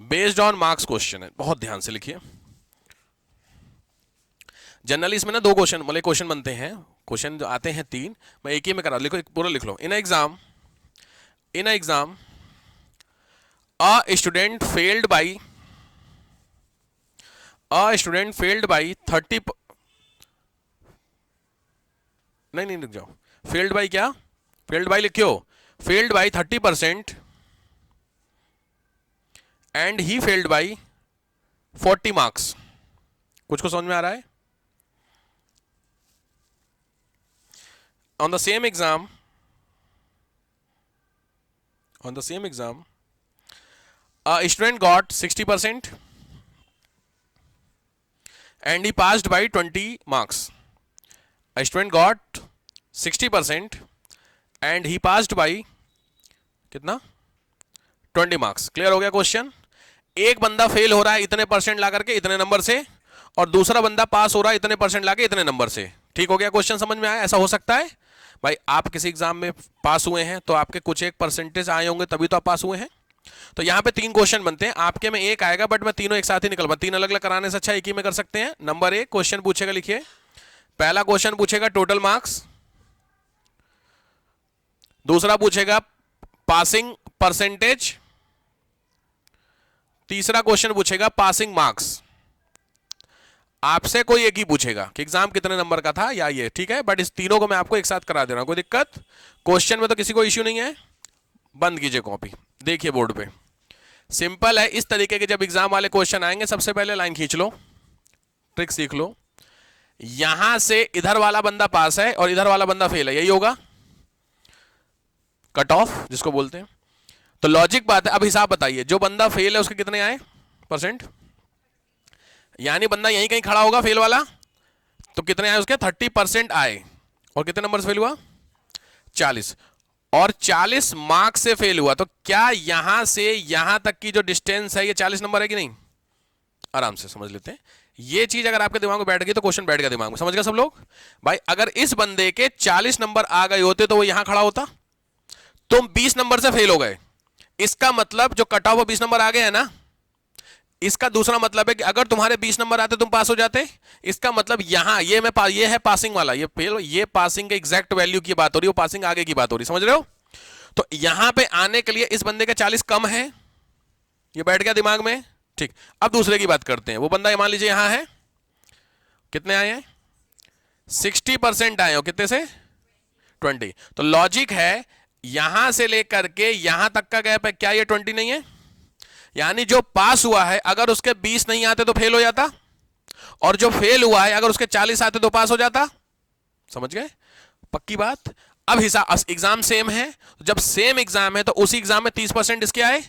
Based on marks question है, बहुत ध्यान से लिखिए। जनरली इसमें ना दो क्वेश्चन मतलब क्वेश्चन बनते हैं, क्वेश्चन जो आते हैं तीन, मैं एक ही में करा, लिखो पूरा लिख लो। In exam a student failed by 30 नहीं लिख जाओ, फेल्ड बाई क्या, फेल्ड बाई लिखियो, फेल्ड बाई 30% एंड ही फेल्ड बाई 40 मार्क्स। कुछ को समझ में आ रहा है? on the same exam a student got 60% and he passed by 20 marks. A student got 60% and he passed by कितना 20 मार्क्स। क्लियर हो गया क्वेश्चन? एक बंदा फेल हो रहा है इतने परसेंट ला करके इतने नंबर से, और दूसरा बंदा पास हो रहा है इतने परसेंट लाके इतने नंबर से। ठीक हो गया क्वेश्चन? समझ में आया? ऐसा हो सकता है भाई, आप किसी एग्जाम में पास हुए हैं तो आपके कुछ एक परसेंटेज आए होंगे तभी तो आप पास हुए हैं। तो यहां पे तीन क्वेश्चन बनते हैं, आपके में एक आएगा बट मैं तीनों एक साथ ही निकलवा, तीन अलग अलग कराने से अच्छा एक ही में कर सकते हैं। नंबर एक क्वेश्चन पूछेगा, लिखिए, पहला क्वेश्चन पूछेगा टोटल मार्क्स, दूसरा पूछेगा पासिंग परसेंटेज, तीसरा क्वेश्चन पूछेगा पासिंग मार्क्स। आपसे कोई एक ही पूछेगा कि एग्जाम कितने नंबर का था या ये, ठीक है, बट इस तीनों को मैं आपको एक साथ करा दे रहा हूं, कोई दिक्कत? क्वेश्चन में तो किसी को इश्यू नहीं है। बंद कीजिए कॉपी, देखिए बोर्ड पे, सिंपल है। इस तरीके के जब एग्जाम वाले क्वेश्चन आएंगे सबसे पहले लाइन खींच लो, ट्रिक सीख लो। यहां से इधर वाला बंदा पास है और इधर वाला बंदा फेल है, यही होगा कट ऑफ जिसको बोलते हैं। तो लॉजिक बात है। अब हिसाब बताइए, जो बंदा फेल है उसके कितने आए परसेंट, यानी बंदा यहीं कहीं खड़ा होगा फेल वाला, तो कितने आए उसके 30% आए, और कितने नंबर से फेल हुआ 40, और 40 मार्क्स से फेल हुआ। तो क्या यहां से यहां तक की जो डिस्टेंस है ये 40 नंबर है कि नहीं? आराम से समझ लेते हैं। ये चीज अगर आपके दिमाग में बैठ गई तो क्वेश्चन बैठ गया दिमाग में, समझ गए सब लोग? भाई अगर इस बंदे के 40 नंबर आ गए होते तो वो यहां खड़ा होता, तुम 20 नंबर से फेल हो गए, इसका मतलब जो कट ऑफ 20 नंबर आ गए है ना, इसका दूसरा मतलब है कि अगर तुम्हारे 20 नंबर आते तुम पास हो जाते। इसका मतलब यहां ये है पासिंग वाला, ये फेल, ये पासिंग के एग्जैक्ट वैल्यू की बात हो रही है, वो पासिंग आगे की बात हो रही है, समझ रहे हो? तो यहां पे आने के लिए इस बंदे का 40 कम है, ये बैठ गया दिमाग में, ठीक। अब दूसरे की बात करते हैं। वो बंदा मान लीजिए यहां है, कितने आए हैं 60% आए हो, कितने से 20। तो लॉजिक है यहां से लेकर के यहां तक का गैप है, क्या ये 20 नहीं है? यानी जो पास हुआ है अगर उसके 20 नहीं आते तो फेल हो जाता, और जो फेल हुआ है अगर उसके 40 आते तो पास हो जाता। समझ गए? पक्की बात। अब हिसाब, एग्जाम सेम है, जब सेम एग्जाम है तो उसी एग्जाम में 30% इसके आए,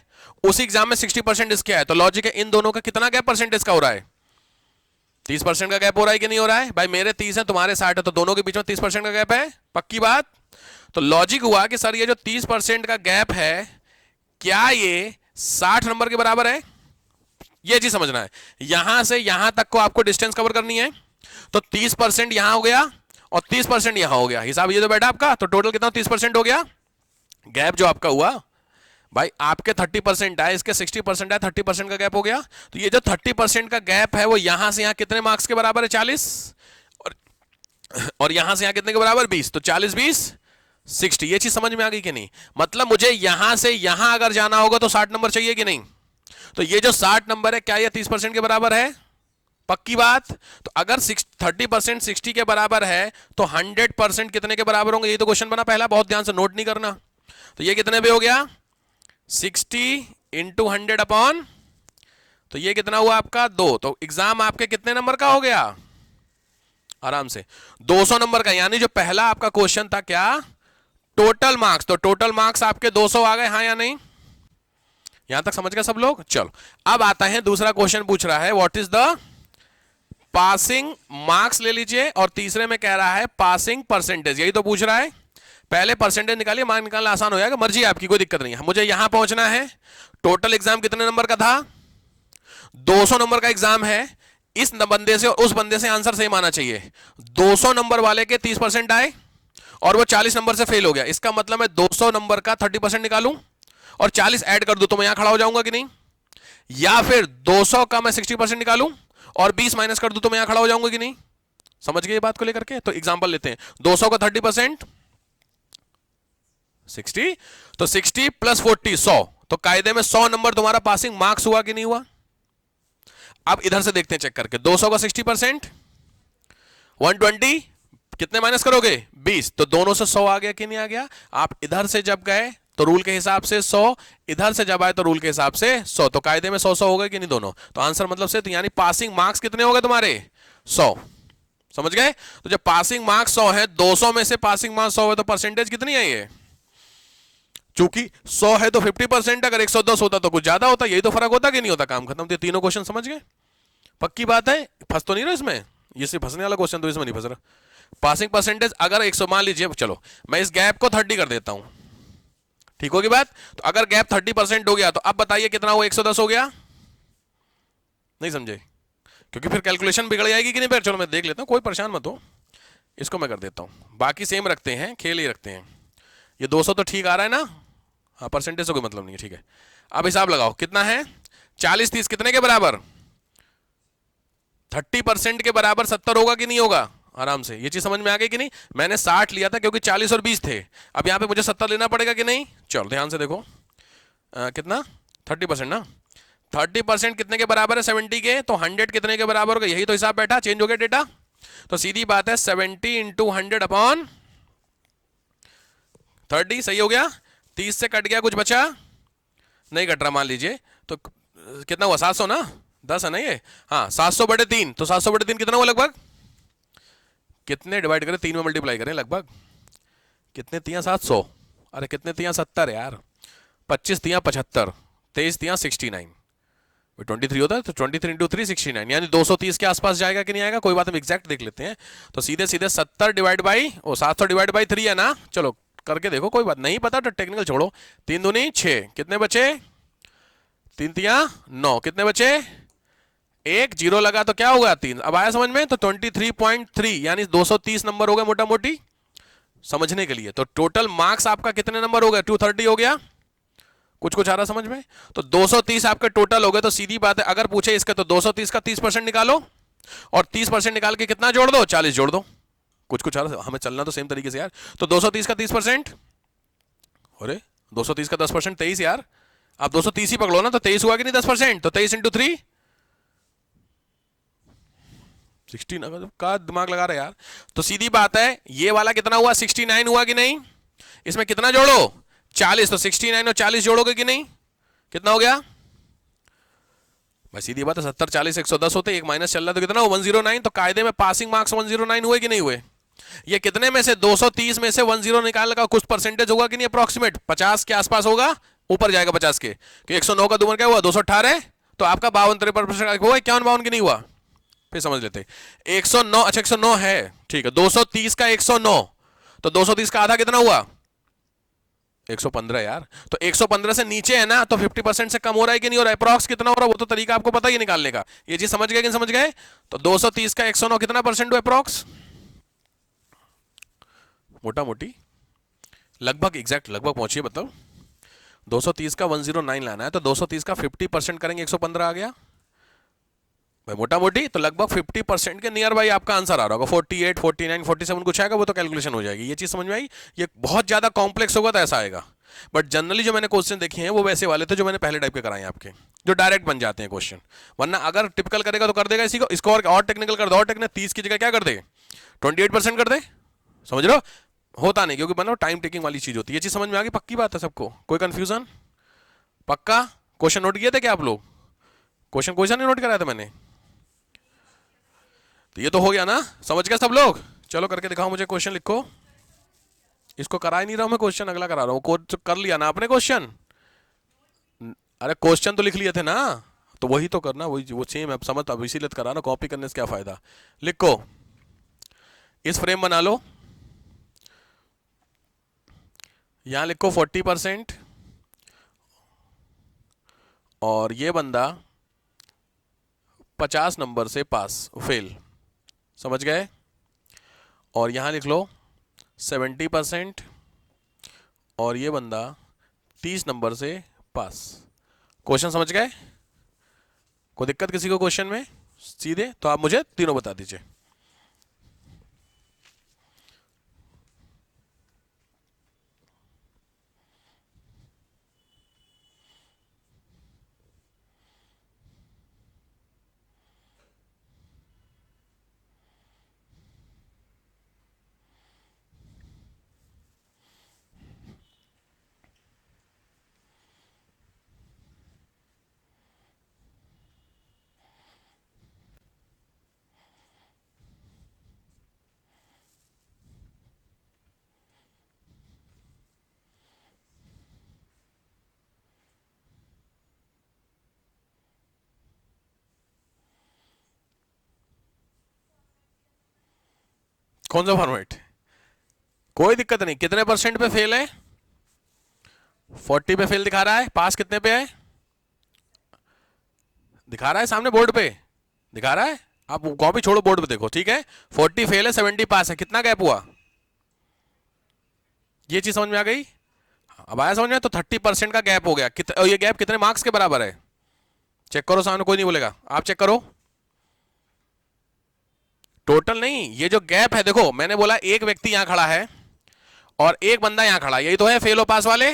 उसी एग्जाम में 60% इसके आए, तो लॉजिक है इन दोनों का कितना गैप परसेंटेज का हो रहा है? 30% का गैप हो रहा है कि नहीं हो रहा है? भाई मेरे 30 है तुम्हारे 60 है, तो दोनों के बीच में 30% का गैप है, पक्की बात। तो लॉजिक हुआ कि सर ये जो 30% का गैप है क्या ये 60 नंबर के बराबर है? ये चीज समझना है। यहां से यहां तक को आपको डिस्टेंस कवर करनी है, तो 30% यहां हो गया और 30% यहां हो गया, हिसाब ये तो बैठा आपका, तो टोटल कितना 30% हो गया। गैप जो आपका हुआ भाई, आपके 30% आए, इसके 60% आए, 30% का गैप हो गया। तो ये जो 30% का गैप है वो यहां से यहां कितने मार्क्स के बराबर है 40, और यहां से यहां कितने के बराबर 20, तो 40 20 60। ये चीज समझ में आ गई कि नहीं? मतलब मुझे यहां से यहां अगर जाना होगा तो 60 नंबर चाहिए कि नहीं? तो ये जो 60 नंबर है क्या ये 30% के बराबर है? पक्की बात। तो अगर 30% 60 के बराबर है तो 100% कितने के बराबर होंगे? ये तो क्वेश्चन बना पहला, बहुत ध्यान से नोट नहीं करना। तो ये कितने पे हो गया 60 इंटू 100 अपॉन, तो ये कितना हुआ आपका 2। तो एग्जाम आपके कितने नंबर का हो गया? आराम से 200 नंबर का। यानी जो पहला आपका क्वेश्चन था क्या टोटल मार्क्स, तो टोटल मार्क्स आपके 200 आ गए, हाँ या नहीं? यहां तक समझ गए सब लोग? चलो अब आता है दूसरा क्वेश्चन, पूछ रहा है what is the passing marks ले लीजिए, और तीसरे में कह रहा है पासिंग परसेंटेज, यही तो पूछ रहा है। पहले परसेंटेज निकालिए, मार्क निकालना आसान हो जाएगा, मर्जी आपकी, कोई दिक्कत नहीं है। मुझे यहां पहुंचना है। टोटल एग्जाम कितने नंबर का था? 200 नंबर का एग्जाम है। इस बंदे से और उस बंदे से आंसर सेम आना चाहिए। 200 नंबर वाले के 30% आए और वो 40 नंबर से फेल हो गया, इसका मतलब मैं 200 नंबर का 30% निकालूं और 40 ऐड कर दूं तो मैं यहां खड़ा हो जाऊंगा कि नहीं? या फिर 200 का मैं 60% निकालूं और 20 माइनस कर दूं तो मैं यहां खड़ा हो जाऊंगा कि नहीं? समझ गए ये बात को लेकर के? तो एग्जांपल लेते हैं, 200 का 30% 60, तो 60 प्लस 40 100, तो कायदे में 100 नंबर तुम्हारा पासिंग मार्क्स हुआ कि नहीं हुआ? अब इधर से देखते हैं चेक करके, 200 का 60% 120, कितने माइनस करोगे? 20, तो दोनों से 100 आ गया कि नहीं आ गया? आप इधर से जब गए तो रूल के हिसाब से 100, इधर से जब आए तो रूल के हिसाब से 100, तो कायदे में 100 हो गए कि नहीं दोनों? तो आंसर मतलब से, तो यानी पासिंग मार्क्स कितने हो गए तुम्हारे? 100। समझ गए? तो जब पासिंग मार्क्स 100 है, 200 में से पासिंग मार्क्स 100 है, तो परसेंटेज कितनी है ये? चूंकि 100 है तो 50%, अगर 110 होता तो कुछ ज्यादा होता। यही तो फर्क होता कि नहीं होता? काम खत्म। तो तीनों क्वेश्चन समझ गए? पक्की बात है, फंस तो नहीं रहा इसमें? ये सिर्फ फंसने वाला क्वेश्चन, तो इसमें नहीं फंस रहा। पासिंग परसेंटेज अगर 100 मान लीजिए, चलो मैं इस गैप को 30 कर देता हूं, ठीक होगी बात? तो अगर गैप 30% हो गया तो अब बताइए कितना हुआ? 110 हो गया? नहीं समझे? क्योंकि फिर कैलकुलेशन बिगड़ जाएगी कि नहीं? फिर चलो मैं देख लेता हूं, कोई परेशान मत हो, इसको मैं कर देता हूं, बाकी सेम रखते हैं, खेल ही रखते हैं। ये 200 तो ठीक आ रहा है ना? हाँ, परसेंटेज से कोई मतलब नहीं है, ठीक है। अब हिसाब लगाओ कितना है? 40 30 कितने के बराबर? 30% के बराबर 70 होगा कि नहीं होगा? आराम से ये चीज समझ में आ गई कि नहीं? मैंने 60 लिया था क्योंकि 40 और 20 थे, अब यहां पे मुझे 70 लेना पड़ेगा कि नहीं? चलो ध्यान से देखो, कितना? 30% ना? 30% कितने के बराबर है? 70 के। तो 100 कितने के बराबर होगा? यही तो हिसाब बैठा, चेंज हो गया डेटा। तो सीधी बात है 70 इंटू 100 अपॉन 30, सही हो गया। 30 से कट गया, कुछ बचा नहीं? कट रहा मान लीजिए, तो कितना हुआ? 700 ना? 10 है ना ये? हाँ, 700 बटे 3, तो 700 बटे 3 कितना हुआ लगभग? कितने डिवाइड करें? 3 में मल्टीप्लाई करें लगभग, कितने तिया? 700। अरे कितने तिया? 70 यार। 25 तिया 75, 23 तिया 69, 23 होता है, तो 23 इंटू 3 69, यानी 230 के आसपास जाएगा कि नहीं आएगा? कोई बात, हम एग्जैक्ट देख लेते हैं। तो सीधे सीधे 70 डिवाइड बाई 700 डिवाइड बाई 3 है ना? चलो करके देखो, कोई बात नहीं पता तो टेक्निकल छोड़ो। 3 दूनी 6, कितने बचे? 3 तिया 9, कितने बचे? 1 जीरो लगा तो क्या होगा? 3। अब आया समझ में? तो 23.3 यानी 230 नंबर हो गए मोटा मोटी समझने के लिए। तो टोटल मार्क्स आपका कितने नंबर हो गया? 230 हो गया। कुछ कुछ आ रहा समझ में? तो 230 आपके टोटल हो गए। तो सीधी बात है, अगर पूछे इसका तो 230 का 30% निकालो और 30% निकाल के कितना जोड़ दो? 40 जोड़ दो। कुछ कुछ आ रहा, हमें चलना तो सेम तरीके से यार। तो 230 का 30%, अरे 230 का 10% 23 यार। आप 230 ही पकड़ो ना, तो 23 हुआ कि नहीं? 10%, तो 23 इंटू 3 16। का दिमाग लगा रहे यार। तो सीधी बात है, ये वाला कितना हुआ? 69 हुआ कि नहीं? इसमें कितना जोड़ो? 40, तो 69 और 40 जोड़ोगे कि नहीं? कितना हो गया भाई? सीधी बात है, 70 40 110 होते, एक माइनस चल रहा तो कितना हो? 109। तो कायदे में पासिंग मार्क्स 109 हुए कि नहीं हुए? ये कितने में से? 230 में से 10 निकालने का कुछ परसेंटेज होगा कि नहीं? अप्रोक्सीमेट 50 के आसपास होगा, ऊपर जाएगा 50 के, कि 109 का दुगना क्या हुआ? 218, तो आपका 52-53% हुआ, 51-52 की नहीं हुआ? फिर समझ लेते। 109, अच्छा 109 है, ठीक है। 230 का 109, तो 230 का आधा कितना हुआ? 115 यार। तो 115 से नीचे है ना, तो 50% से कम हो रहा है कि नहीं हो रहा है? अप्रॉक्स कितना हो रहा है वो तो तरीका आपको पता ही निकालने का। ये चीज समझ गए कि नहीं समझ गए? तो 230 का 109 कितना परसेंट हुआ अप्रॉक्स? मोटा मोटी लगभग, एग्जैक्ट लगभग पहुंचिए, बताओ। 230 का 109 लाना है, तो 230 का 50% करेंगे, 115 आ गया भाई मोटा मोटी। तो लगभग 50% के नियर बाई आपका आंसर आ रहा होगा। 48 49 47 कुछ आएगा, वो तो कैलकुलेशन हो जाएगी। ये चीज समझ में आई? ये बहुत ज्यादा कॉम्प्लेक्स होगा तो ऐसा आएगा, बट जनरली जो मैंने क्वेश्चन देखे हैं वो वैसे वाले थे जो मैंने पहले टाइप के कराए हैं आपके, जो डायरेक्ट बन जाते हैं क्वेश्चन। वरना अगर टिपिकल करेगा तो कर देगा इसी को, इसको और टेक्निकल कर दो, और टेक्निकल 30 की जगह क्या कर दे? 28% कर दे। समझ रहे हो? होता नहीं, क्योंकि मतलब टाइम टेकिंग वाली चीज होती है। ये चीज समझ में आ गई? पक्की बात है सबको? कोई कंफ्यूजन? पक्का? क्वेश्चन नोट किए थे क्या आप लोग? क्वेश्चन कोई सा नहीं नोट कराया था मैंने? तो ये तो हो गया ना, समझ गए सब लोग? चलो करके दिखाओ मुझे, क्वेश्चन लिखो। इसको करा ही नहीं रहा हूं मैं, क्वेश्चन अगला करा रहा हूं। कर लिया ना आपने क्वेश्चन? अरे क्वेश्चन तो लिख लिए थे ना, तो वही तो करना, वही वो सेम है। समझ, अब इसीलिए करा ना, कॉपी करने से क्या फायदा। लिखो, इस फ्रेम बना लो, यहां लिखो 40%, और ये बंदा 50 नंबर से पास फेल, समझ गए? और यहां लिख लो 70%, और ये बंदा 30 नंबर से पास। क्वेश्चन समझ गए? कोई दिक्कत किसी को क्वेश्चन में सीधे? तो आप मुझे तीनों बता दीजिए। कौन सा फॉर्मेट? कोई दिक्कत नहीं। कितने परसेंट पे फेल है? 40 पे फेल दिखा रहा है। पास कितने पे है? दिखा रहा है सामने बोर्ड पे, दिखा रहा है। आप कॉपी छोड़ो, बोर्ड पे देखो, ठीक है। 40 फेल है, 70 पास है। कितना गैप हुआ? ये चीज समझ में आ गई? अब आया समझ में? तो 30% का गैप हो गया। ये गैप कितने मार्क्स के बराबर है? चेक करो सामने, कोई नहीं बोलेगा, आप चेक करो। टोटल नहीं, ये जो गैप है, देखो मैंने बोला एक व्यक्ति यहां खड़ा है और एक बंदा यहां खड़ा है, यही तो है फेल और पास वाले।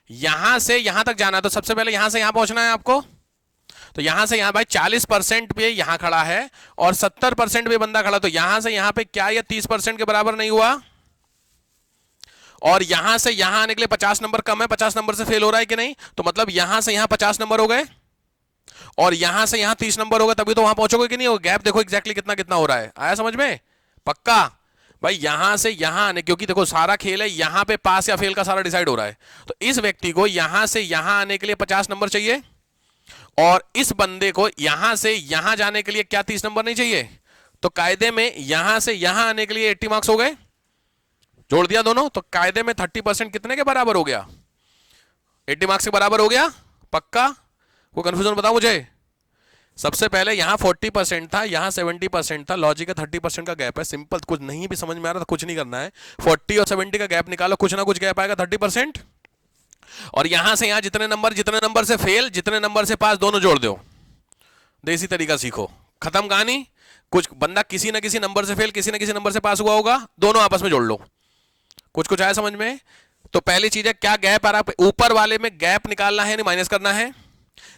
यहां से यहां तक जाना है, तो सबसे पहले यहां से यहां पहुंचना है आपको। तो यहां से यहां भाई 40% पे यहां खड़ा है और 70% पे बंदा खड़ा, तो यहां से यहां पे क्या ये 30% के बराबर नहीं हुआ? और यहां से यहां आने के लिए 50 नंबर कम है, 50 नंबर से फेल हो रहा है कि नहीं? तो मतलब यहां से यहां 50 नंबर हो गए और यहां से यहां 30 नंबर हो गए, तभी तो वहां पहुंचोगे कि नहीं? हो गैप देखो एग्जैक्टली कितना कितना हो रहा है। आया समझ में? पक्का भाई। यहां से यहां आने, क्योंकि देखो सारा खेल है यहां पे पास या फेल का सारा डिसाइड हो रहा है, तो इस व्यक्ति को यहां से यहां आने के लिए 50 नंबर चाहिए और इस बंदे को यहां से यहां जाने के लिए क्या 30 नंबर नहीं चाहिए? तो कायदे में यहां से यहां आने के लिए 80 मार्क्स हो गए, जोड़ दिया दोनों, तो कायदे में 30% कितने के बराबर हो गया? 80 मार्क्स के बराबर हो गया। पक्का? कोई कंफ्यूजन बताओ मुझे। सबसे पहले यहां 40% था, यहां 70% था, लॉजिक है 30% का गैप है। सिंपल, कुछ नहीं भी समझ में आ रहा तो कुछ नहीं करना है, 40 और 70 का गैप निकालो, कुछ ना कुछ गैप आएगा 30%। और यहां से यहां जितने नंबर से फेल, जितने नंबर से पास, दोनों जोड़ दो। देसी तरीका सीखो, खत्म कहानी। कुछ बंदा किसी ना किसी नंबर से फेल, किसी ना किसी नंबर से पास हुआ होगा, दोनों आपस में जोड़ लो। कुछ कुछ आया समझ में? तो पहली चीज है क्या गैप आ रहा है, ऊपर वाले में गैप निकालना है, नहीं माइनस करना है,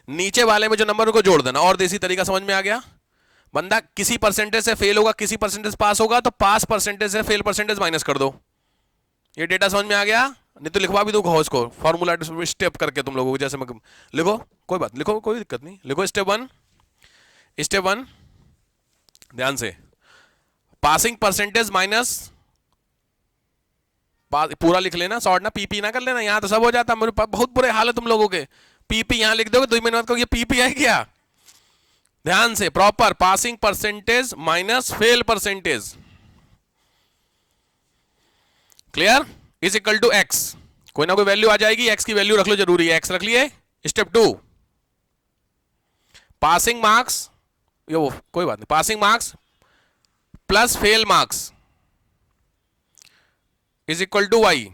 नीचे वाले में जो नंबर को जोड़ देना। और देसी तरीका समझ में आ गया? बंदा किसी परसेंटेज से फेल होगा, किसी परसेंटेज पास होगा, तो पास परसेंटेज से फेल परसेंटेज माइनस कर दो। ये डेटा समझ में आ गया? नहीं तो लिखवा भी दो इसको, फॉर्मूला स्टेप करके तुम लोगों को, जैसे मैं लिखो, कोई बात, लिखो, कोई दिक्कत नहीं, लिखो। स्टेप वन, ध्यान से, पासिंग परसेंटेज माइनस, पूरा लिख लेना, शॉर्ट ना, पीपी ना कर लेना, यहां तो सब हो जाता। मेरे बहुत बुरे हाल है तुम लोगों के। पीपी यहां लिख दोगे, 2 महीने बाद ये पीपी है क्या? ध्यान से, proper passing percentage minus fail percentage, clear, is equal to X. कोई ना कोई वैल्यू आ जाएगी, एक्स की वैल्यू रख लो, जरूरी है, एक्स रख लिए। स्टेप 2, पासिंग मार्क्स, ये वो कोई बात नहीं, passing marks plus fail marks is equal to Y.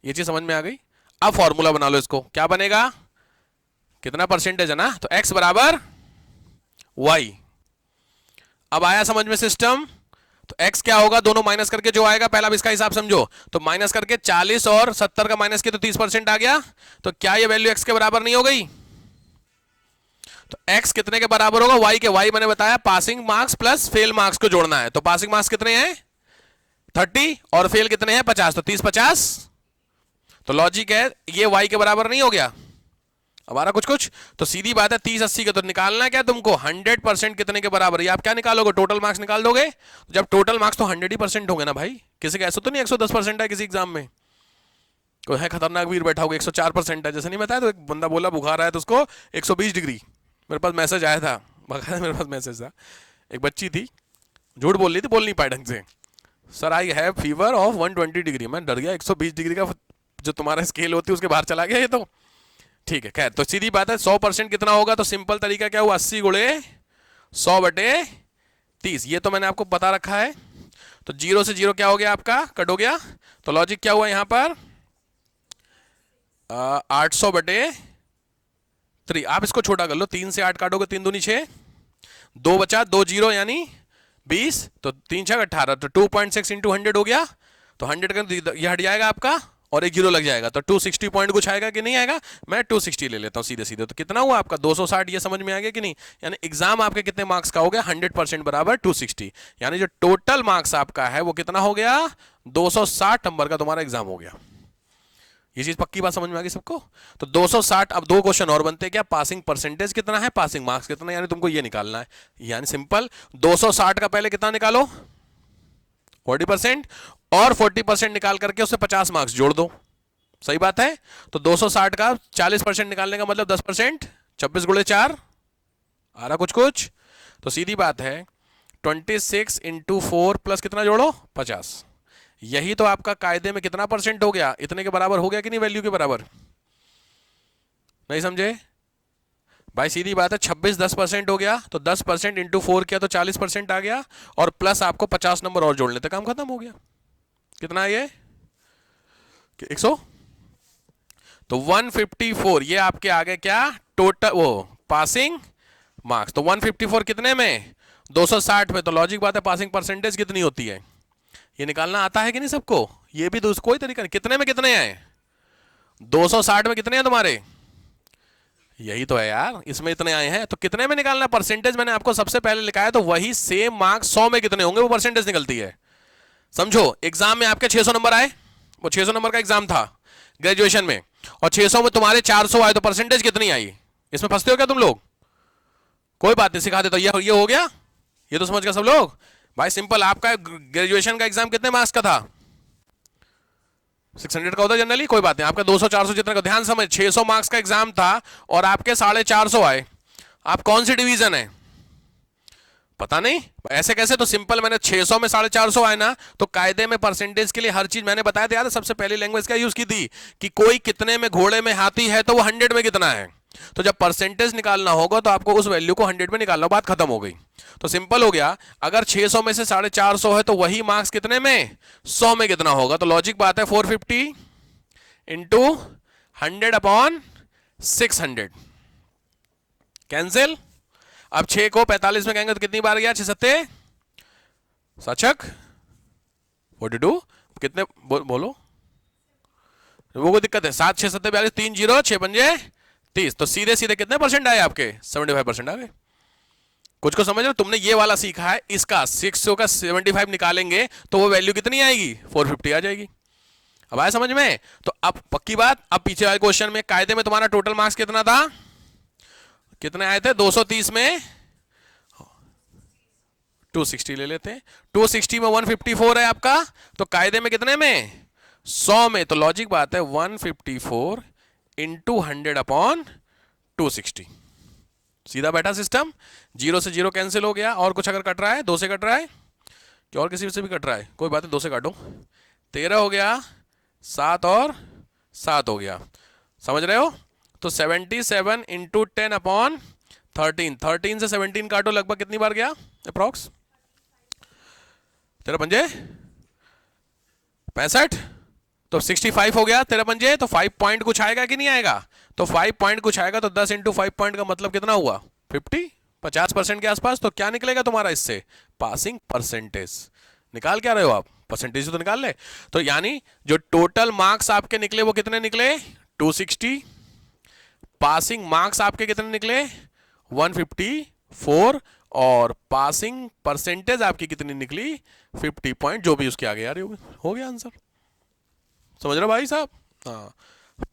ये चीज समझ में आ गई? अब फॉर्मूला बना लो इसको, क्या बनेगा? कितना परसेंटेज है ना, तो x बराबर y। अब आया समझ में सिस्टम? तो x क्या होगा, दोनों माइनस करके जो आएगा, पहला अब इसका हिसाब समझो, तो माइनस करके 40 और 70 का माइनस किया तो 30% आ गया। तो क्या ये वैल्यू x के बराबर नहीं हो गई? तो x कितने के बराबर होगा? y के। y मैंने बताया passing marks plus fail marks को जोड़ना है, तो पासिंग मार्क्स कितने हैं? 30 और फेल कितने हैं? 50, तो 30-50। तो लॉजिक है ये y के बराबर नहीं हो गया हमारा कुछ। तो सीधी बात है 30-80 का तो निकालना है क्या तुमको? 100% कितने के बराबर? ये आप क्या निकालोगे? टोटल मार्क्स निकाल दोगे। तो जब टोटल मार्क्स तो 100% होंगे ना भाई। किसी का ऐसा तो नहीं 110% है किसी एग्जाम में? कोई है खतरनाक वीर बैठा होगा 104% है, जैसे नहीं बताया? तो एक बंदा बोला बुखार आया तो उसको 120 डिग्री, मेरे पास मैसेज आया था, मेरे पास मैसेज था, एक बच्ची थी झूठ बोल रही थी, बोल नहीं पाई ढंग से, sir I have fever of 120 degree. मैं डर गया, 120 डिग्री का जो तुम्हारा स्केल होती है उसके बाहर चला गया ये तो। ठीक है, खैर, तो सीधी बात है 100% कितना होगा? तो सिंपल तरीका क्या हुआ, 80 गुणे 100/30। ये तो मैंने आपको बता रखा है। तो 0 से 0 क्या हो गया आपका? कट हो गया। तो लॉजिक क्या हुआ यहां पर? 800/30 3। आप इसको छोटा कर लो, 3 से 8 काटोगे 3 दूनी 6, 2 बचा, 2 जीरो यानी 20, तो 3 6 18, तो 2.6 इंटू 100 हो गया। तो 100 का ये हट जाएगा आपका और एक जीरो लग जाएगा, तो 260 पॉइंट कुछ आएगा कि नहीं आएगा? मैं 260 ले लेता हूँ सीधे सीधे। तो कितना हुआ आपका 260, ये समझ में आ गया कि नहीं? यानी एग्जाम आपके कितने मार्क्स का हो गया? 100% बराबर 260, यानी जो टोटल मार्क्स आपका है वो कितना हो गया? 260 नंबर का तुम्हारा एग्जाम हो गया। ये चीज पक्की बात समझ में आ गई सबको? तो 260। अब 2 क्वेश्चन और बनते हैं क्या? पासिंग परसेंटेज कितना है, पासिंग मार्क्स कितना है, यानी तुमको ये निकालना है। यानी सिंपल, 260 का पहले कितना निकालो? 40%, और 40% निकाल करके उससे 50 मार्क्स जोड़ दो। सही बात है? तो 260 का 40% निकालने का मतलब 10%, 26 गुणे 4 आ रहा कुछ कुछ? तो सीधी बात है, 26 इंटू 4 प्लस कितना जोड़ो? 50। यही तो आपका कायदे में कितना परसेंट हो गया? इतने के बराबर हो गया कि नहीं? वैल्यू के बराबर। नहीं समझे भाई? सीधी बात है, 26 10% हो गया, तो 10% इंटू 4 किया तो 40% आ गया, और प्लस आपको 50 नंबर और जोड़ लेते, काम खत्म हो गया। कितना है ये? 100। तो 154 ये आपके आ गए क्या? टोटल वो पासिंग मार्क्स। तो 154 कितने में? 260 में। तो लॉजिक बात है, पासिंग परसेंटेज कितनी होती है ये निकालना आता है कि नहीं सबको? ये भी तो कोई तरीका नहीं। कितने में कितने हैं? 260 में कितने हैं तुम्हारे? यही तो है यार, इसमें इतने आए हैं, तो कितने में निकालना परसेंटेज? मैंने आपको सबसे पहले लिखा है, तो वही सेम मार्क्स 100 में कितने होंगे वो परसेंटेज निकलती है। समझो, एग्जाम में आपके 600 नंबर आए, वो 600 नंबर का एग्जाम था ग्रेजुएशन में, और 600 में तुम्हारे 400 आए, तो परसेंटेज कितनी आई? इसमें फंसते हो क्या तुम लोग? कोई बात नहीं, सिखा देता। ये हो गया, ये तो समझ गए सब लोग। भाई सिंपल, आपका ग्रेजुएशन का एग्जाम कितने मार्क्स का था? 600 का होता है जनरली। कोई बात नहीं, आपका 200 400 जितना का, ध्यान समझ, 600 मार्क्स का एग्जाम था और आपके 450 आए। आप कौन सी डिवीजन है पता नहीं? ऐसे कैसे? तो सिंपल, मैंने 600 में 450 आए ना, तो कायदे में परसेंटेज के लिए हर चीज मैंने बताया था यार, सबसे पहली लैंग्वेज का यूज की थी कि कोई कितने में घोड़े में हाथी है, तो वो 100 में कितना है। तो जब परसेंटेज निकालना होगा तो आपको उस वैल्यू को 100 में निकालना, बात खत्म हो गई। तो सिंपल हो गया, अगर 600 में से 450 है तो वही मार्क्स कितने में? 100 में कितना होगा? तो लॉजिक बात है, 450 इंटू 100 अपॉन 600 कैंसिल। अब 6 को 45 में कहेंगे तो कितनी बार गया? 6 सत्ते सचक 42। कितने बोलो, वो कोई दिक्कत है? 7 6 सत्ते 42, 3 0 6 पंजे 30। तो सीधे सीधे कितने परसेंट आए आपके? 75% आ गए। कुछ को समझ रहे हो? तुमने ये वाला सीखा है, इसका 600 का 75 निकालेंगे तो वो वैल्यू कितनी आएगी? 450 आ जाएगी। अब आया समझ में? तो अब पक्की बात, अब पीछे वाले क्वेश्चन में कायदे में तुम्हारा टोटल मार्क्स कितना था? कितने आए थे? 230 में 260 ले लेते हैं। 260 में 154 है आपका, तो कायदे में कितने में? 100 में। तो लॉजिक बात है, 154 इंटू 100 अपॉन 260। सीधा बैठा सिस्टम, 0 से 0 कैंसिल हो गया। और कुछ अगर कट रहा है, 2 से कट रहा है कि और किसी से भी कट रहा है? कोई बात नहीं, 2 से काटो। 13 हो गया, 7 और 7 हो गया। समझ रहे हो? तो 77 इंटू 10 अपॉन 13। 13 से 17 काटो, लगभग कितनी बार गया अप्रॉक्स? 13 पंजे 65, तो 65 हो गया 13 पंजे। तो 5 पॉइंट कुछ आएगा कि नहीं आएगा? तो 5 पॉइंट कुछ आएगा, तो 10 इंटू 5 पॉइंट का मतलब कितना हुआ? 50% के आसपास। तो क्या निकलेगा तुम्हारा इससे? Passing percentage. निकाल क्या रहे हो आप? परसेंटेज तो निकाल ले। तो यानी जो टोटल मार्क्स आपके निकले वो कितने निकले? 260। पासिंग मार्क्स आपके कितने निकले? 154। और पासिंग परसेंटेज आपकी कितनी निकली? 50 पॉइंट, जो भी उसके आगे यार हो गया आंसर। समझ रहे हो भाई साहब? हाँ,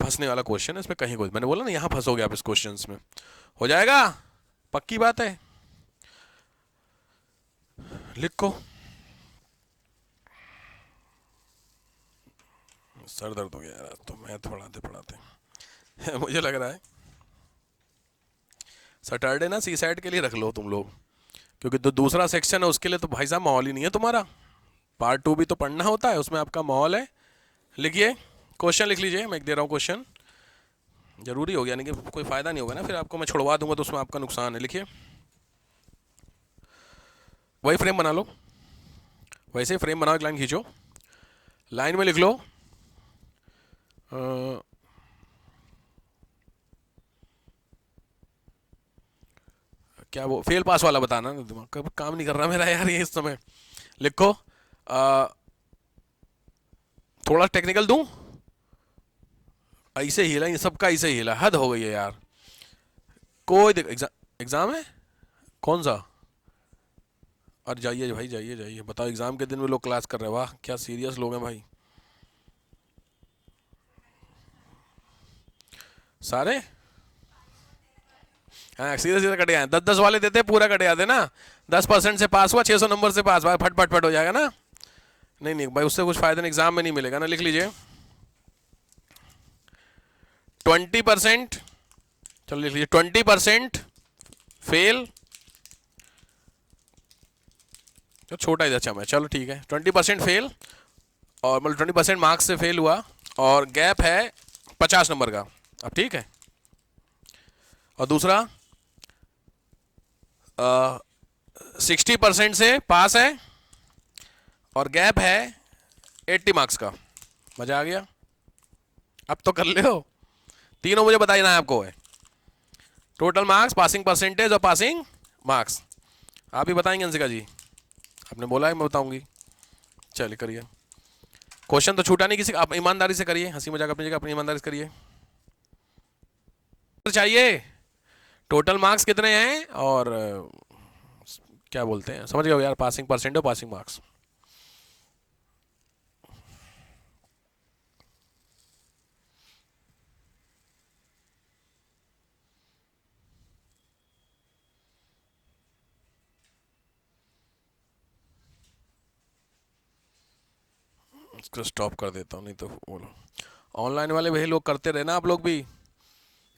फंसने वाला क्वेश्चन है इसमें कहीं कोई, मैंने बोला ना यहां फंसोगे आप इस क्वेश्चन में। हो जाएगा, पक्की बात है। लिखो, सर दर्द हो गया यार, तो मैथ पढ़ाते पढ़ाते मुझे लग रहा है सैटरडे ना सी साइड के लिए रख लो तुम लोग, क्योंकि जो दूसरा सेक्शन है उसके लिए तो भाई साहब माहौल ही नहीं है तुम्हारा। पार्ट 2 भी तो पढ़ना होता है, उसमें आपका माहौल है। लिखिए, क्वेश्चन लिख लीजिए, मैं दे रहा हूँ क्वेश्चन। जरूरी हो गया, यानी कि कोई फायदा नहीं होगा ना, फिर आपको मैं छुड़वा दूंगा तो उसमें आपका नुकसान है। लिखिए, वही फ्रेम बना लो, वैसे ही फ्रेम बनाओ, एक लाइन खींचो, लाइन में लिख लो क्या वो फेल पास वाला बताना ना, दिमाग का काम नहीं कर रहा मेरा यार ये इस समय। लिखो थोड़ा टेक्निकल दूं, ऐसे हिला, ये सबका ऐसे ही हिला, हद हो गई है यार। कोई एग्जाम है कौन सा? अरे जाइए भाई, जाइए जाइए, बताओ एग्जाम के दिन में लोग क्लास कर रहे हैं, वाह क्या सीरियस लोग हैं भाई सारे। हाँ सीधे सीधे कटे आए, 10-10 वाले देते पूरा कटे आते ना, 10% से पास हुआ, 600 नंबर से पास, भाई फट फट फट हो जाएगा ना। नहीं नहीं भाई उससे कुछ फायदा नहीं, एग्जाम में नहीं मिलेगा ना, लिख लीजिए 20%, चलो लिख लीजिए 20% फेल, तो छोटा ही अच्छा मैं, चलो ठीक है 20% फेल, और मतलब 20% मार्क्स से फेल हुआ, और गैप है 50 नंबर का। अब ठीक है, और दूसरा 60% से पास है, और गैप है 80 मार्क्स का। मजा आ गया, अब तो कर ले हो। तीनों मुझे बताइए ना आपको है, टोटल मार्क्स, पासिंग परसेंटेज और पासिंग मार्क्स। आप ही बताएंगे अंशिका जी, आपने बोला है मैं बताऊंगी। चलिए करिए, क्वेश्चन तो छूटा नहीं किसी का, आप ईमानदारी से करिए, हंसी मजाक अपनी जगह, अपनी ईमानदारी से करिए। चाहिए टोटल मार्क्स कितने हैं, और क्या बोलते हैं समझ गए यार, पासिंग परसेंट और पासिंग मार्क्स। इसको स्टॉप कर देता हूँ, नहीं तो बोलो ऑनलाइन वाले वही लोग करते रहे ना, आप लोग भी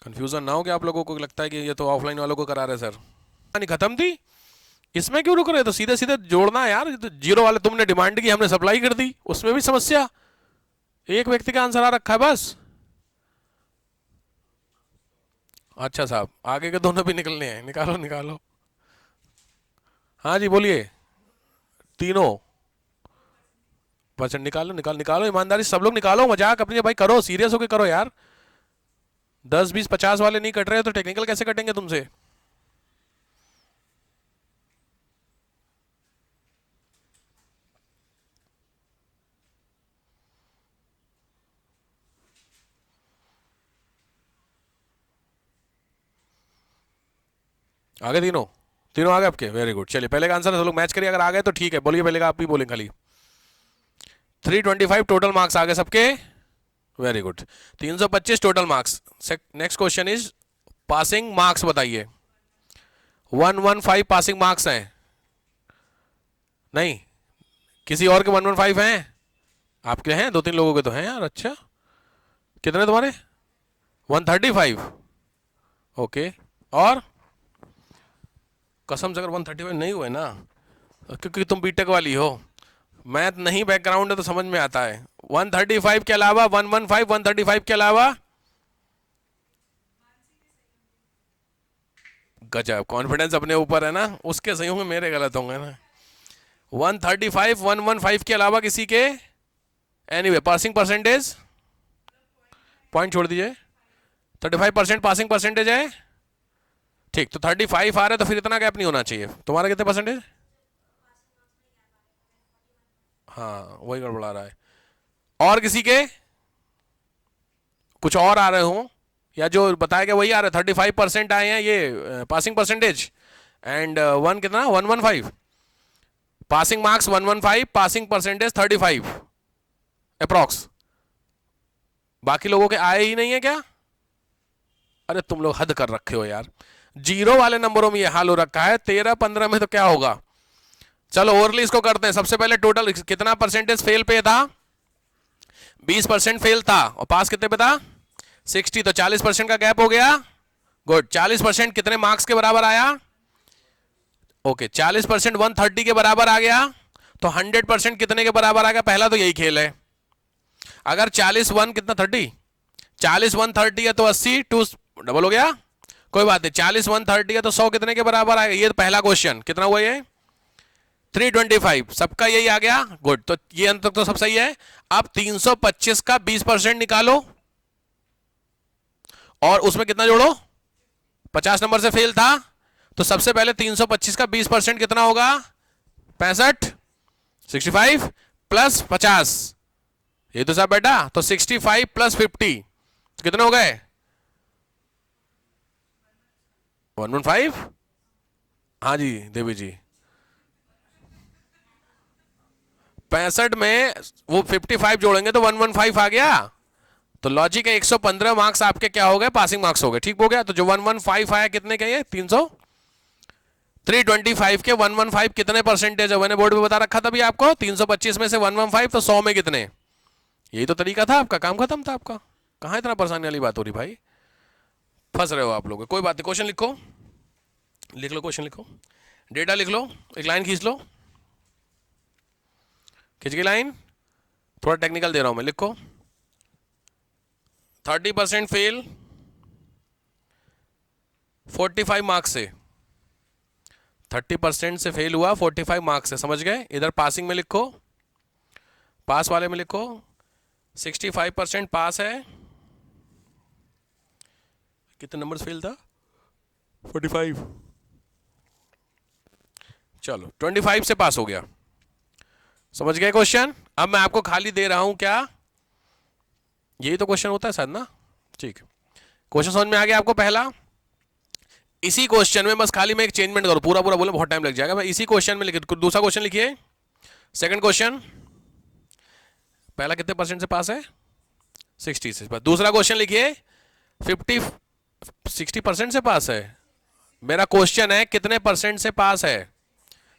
कंफ्यूजन ना हो कि आप लोगों को लगता है कि ये तो ऑफलाइन वालों को करा रहे सर। नहीं खत्म थी, इसमें क्यों रुक रहे, तो सीधे सीधे जोड़ना है यार। तो जीरो वाले तुमने डिमांड की, हमने सप्लाई कर दी, उसमें भी समस्या, एक व्यक्ति का आंसर आ रखा है बस। अच्छा साहब आगे के दोनों भी निकलने हैं, निकालो निकालो। हाँ जी बोलिए, तीनों परसेंट निकालो, निकालो ईमानदारी सब लोग निकालो, मजाक अपनी भाई करो, सीरियस होके करो यार। 10-20-50 वाले नहीं कट रहे तो टेक्निकल कैसे कटेंगे तुमसे? आगे तीनों, तीनों आ गए आपके, वेरी गुड। चलिए पहले का आंसर सब लोग मैच करिए, अगर आ गए तो ठीक है, बोलिए पहले का, आप भी बोलें खाली। 325 टोटल मार्क्स आ गए सबके, very good. 325 total marks. Next question is passing marks बताइए। 115 पासिंग मार्क्स हैं, नहीं किसी और के 115 हैं? आपके हैं, 2-3 लोगों के तो हैं यार। अच्छा कितने तुम्हारे? 135, ओके। और कसम से अगर 135 नहीं हुए ना, क्योंकि तुम बीटेक वाली हो, मैथ नहीं बैकग्राउंड है तो समझ में आता है। 135 के अलावा 115, 135 के अलावा, गजब कॉन्फिडेंस अपने ऊपर है ना, उसके सही होंगे मेरे गलत होंगे ना। 135 115 के अलावा किसी के, एनीवे पासिंग परसेंटेज, पॉइंट छोड़ दीजिए, 35% पासिंग परसेंटेज है, ठीक। तो 35 आ रहा है तो फिर इतना गैप नहीं होना चाहिए। तुम्हारा कितने परसेंटेज? हाँ वही गड़बड़ा रहा है। और किसी के कुछ और आ रहे हो, या जो बताया गया वही आ रहा है? 35% आए हैं ये पासिंग परसेंटेज, एंड वन कितना 115, passing marks 115, passing percentage 35 approx. बाकी लोगों के आए ही नहीं है क्या? अरे तुम लोग हद कर रखे हो यार, जीरो वाले नंबरों में ये हाल हो रखा है, 13-15 में तो क्या होगा। चलो ओवरली इसको करते हैं। सबसे पहले टोटल कितना परसेंटेज फेल पे था? 20% फेल था, और पास कितने पे था? 60, तो 40% का गैप हो गया। गुड, 40% कितने मार्क्स के बराबर आया? ओके 40% 130 के बराबर आ गया, तो 100% कितने के बराबर आ गया? पहला तो यही खेल है। अगर 40 1 कितना 30, 40 130 है तो 80 2 डबल हो गया, कोई बात नहीं। 40 130 है तो 100 कितने के बराबर आएगा? ये तो पहला क्वेश्चन कितना हुआ ये? 325, सबका यही आ गया। गुड, तो ये अंत तक तो सब सही है। अब 325 का 20% निकालो, और उसमें कितना जोड़ो? 50 नंबर से फेल था, तो सबसे पहले 325 का 20% कितना होगा? 65, 65 प्लस 50, ये तो सब बेटा, तो 65 प्लस 50 कितने हो गए? 115। हाँ जी देवी जी, 65 में वो 55 जोड़ेंगे तो 115 आ गया। तो लॉजिक है 115 मार्क्स आपके क्या हो गए? पासिंग मार्क्स हो गए। ठीक हो गया। तो जो 115 आया कितने का? ये 325 के 115 कितने परसेंटेज है? मैंने बोर्ड पे बता रखा था भी आपको, 325 में से 115 तो 100 में कितने? यही तो तरीका था आपका, काम खत्म था आपका। कहां इतना परेशानी वाली बात हो रही भाई, फंस रहे हो आप लोग। कोई बात नहीं, क्वेश्चन लिखो, लिख लो क्वेश्चन लिखो, डेटा लिख लो, एक लाइन खींच लो, खींच की लाइन, थोड़ा टेक्निकल दे रहा हूं मैं, लिखो 30% फेल 45 मार्क्स से, 30% से फेल हुआ 45 मार्क्स से, समझ गए? इधर पासिंग में लिखो, पास वाले में लिखो 65% पास है, कितने नंबर फेल था? 45, चलो 25 से पास हो गया। समझ गए क्वेश्चन? अब मैं आपको खाली दे रहा हूं क्या, यही तो क्वेश्चन होता है शायद ना? ठीक, क्वेश्चन समझ में आ गया आपको पहला? इसी क्वेश्चन में बस खाली मैं एक चेंजमेंट करूं, पूरा पूरा बोले बहुत टाइम लग जाएगा, मैं इसी क्वेश्चन में लिख, दूसरा क्वेश्चन लिखिए, सेकंड क्वेश्चन, पहला कितने परसेंट से पास है? 60 से। दूसरा क्वेश्चन लिखिए 60% से पास है। मेरा क्वेश्चन है कितने परसेंट से पास है?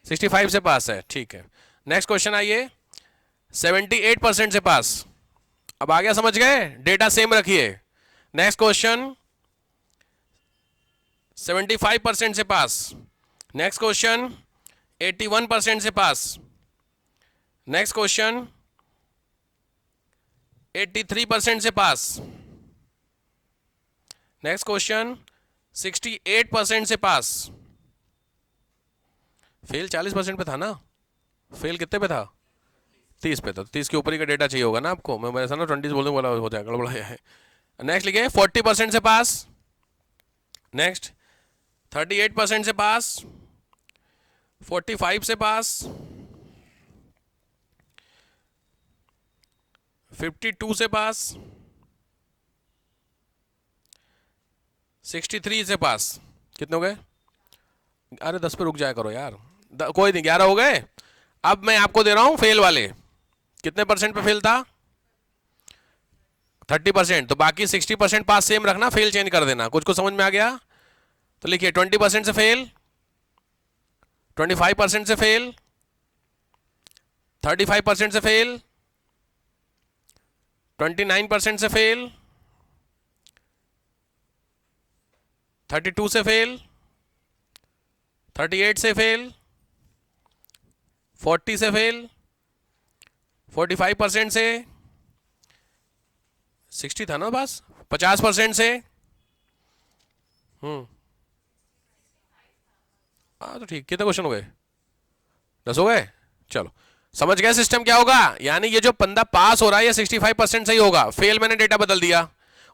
65 से पास है, ठीक है। नेक्स्ट क्वेश्चन आइए, 78% से पास। अब आ गया, समझ गए? डेटा सेम रखिए। नेक्स्ट क्वेश्चन 75% से पास। नेक्स्ट क्वेश्चन 81% से पास। नेक्स्ट क्वेश्चन 83% से पास। नेक्स्ट क्वेश्चन 68% से पास। फेल 40% पे था ना? फेल कितने पे था? 30 पे था। 30 के ऊपर ही का डेटा चाहिए होगा ना आपको, मैं ऐसा ना 20 बोलने वाला हो जाएगा, गड़बड़ाया है। नेक्स्ट लिखिए 40% से पास। नेक्स्ट 38% से पास, 45 से पास, 52 से पास, 63 से पास। कितने हो गए? अरे 10 पे रुक जाया करो यार, कोई नहीं, 11 हो गए। अब मैं आपको दे रहा हूं फेल वाले, कितने परसेंट पे फेल था? 30%। तो बाकी 60% पास सेम रखना, फेल चेंज कर देना। कुछ को समझ में आ गया? तो लिखिए 20% से फेल, 25% से फेल, 35% से फेल, 29% से फेल, 32 से फेल, 38 से फेल, 40 से फेल, 45% से, 60 था ना बस, 50% से। हाँ तो ठीक, कितने क्वेश्चन हो गए? 10 हो गए। चलो समझ गए सिस्टम क्या होगा? यानी ये जो बंदा पास हो रहा है ये 65% सही होगा, फेल मैंने डेटा बदल दिया,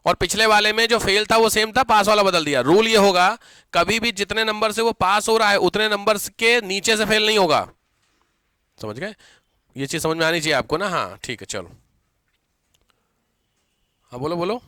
और पिछले वाले में जो फेल था वो सेम था, पास वाला बदल दिया। रूल ये होगा कभी भी जितने नंबर से वो पास हो रहा है उतने नंबर के नीचे से फेल नहीं होगा। समझ गए? ये चीज समझ में आनी चाहिए आपको ना? हाँ ठीक है, चलो हाँ बोलो बोलो।